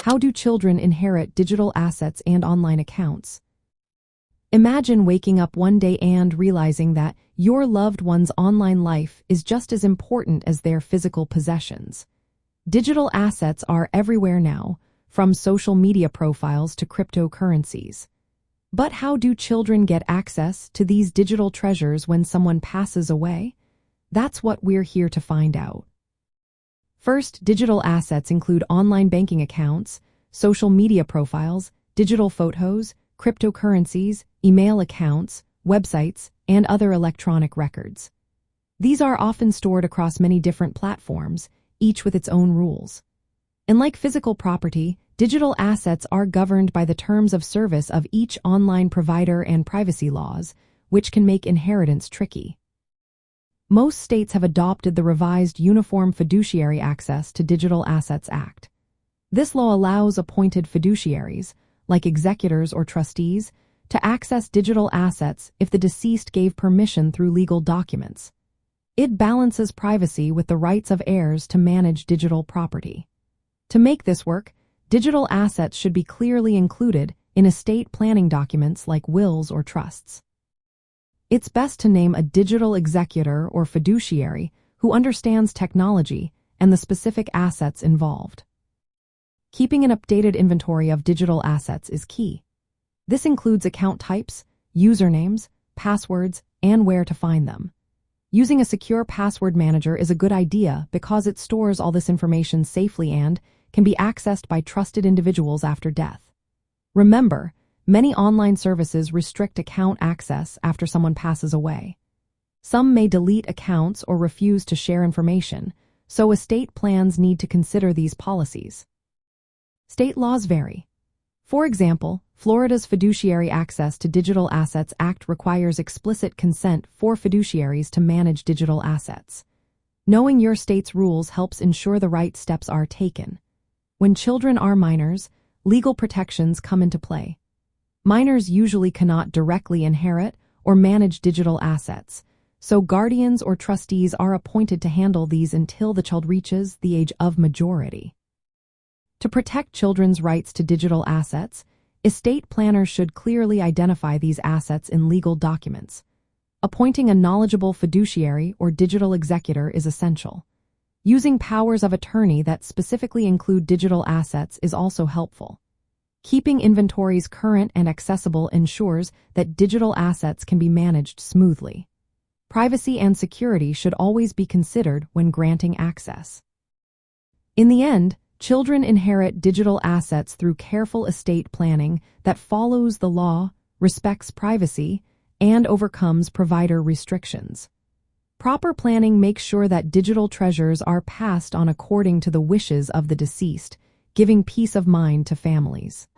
How do children inherit digital assets and online accounts? Imagine waking up one day and realizing that your loved one's online life is just as important as their physical possessions. Digital assets are everywhere now, from social media profiles to cryptocurrencies. But how do children get access to these digital treasures when someone passes away? That's what we're here to find out. First, digital assets include online banking accounts, social media profiles, digital photos, cryptocurrencies, email accounts, websites, and other electronic records. These are often stored across many different platforms, each with its own rules. And like physical property, digital assets are governed by the terms of service of each online provider and privacy laws, which can make inheritance tricky. Most states have adopted the revised Uniform Fiduciary Access to Digital Assets Act. This law allows appointed fiduciaries, like executors or trustees, to access digital assets if the deceased gave permission through legal documents. It balances privacy with the rights of heirs to manage digital property. To make this work, digital assets should be clearly included in estate planning documents like wills or trusts. It's best to name a digital executor or fiduciary who understands technology and the specific assets involved. Keeping an updated inventory of digital assets is key. This includes account types, usernames, passwords, and where to find them. Using a secure password manager is a good idea because it stores all this information safely and can be accessed by trusted individuals after death. Remember, many online services restrict account access after someone passes away. Some may delete accounts or refuse to share information, so estate plans need to consider these policies. State laws vary. For example, Florida's Fiduciary Access to Digital Assets Act requires explicit consent for fiduciaries to manage digital assets. Knowing your state's rules helps ensure the right steps are taken. When children are minors, legal protections come into play. Minors usually cannot directly inherit or manage digital assets, so guardians or trustees are appointed to handle these until the child reaches the age of majority. To protect children's rights to digital assets, estate planners should clearly identify these assets in legal documents. Appointing a knowledgeable fiduciary or digital executor is essential. Using powers of attorney that specifically include digital assets is also helpful. Keeping inventories current and accessible ensures that digital assets can be managed smoothly. Privacy and security should always be considered when granting access. In the end, children inherit digital assets through careful estate planning that follows the law, respects privacy, and overcomes provider restrictions. Proper planning makes sure that digital treasures are passed on according to the wishes of the deceased, giving peace of mind to families.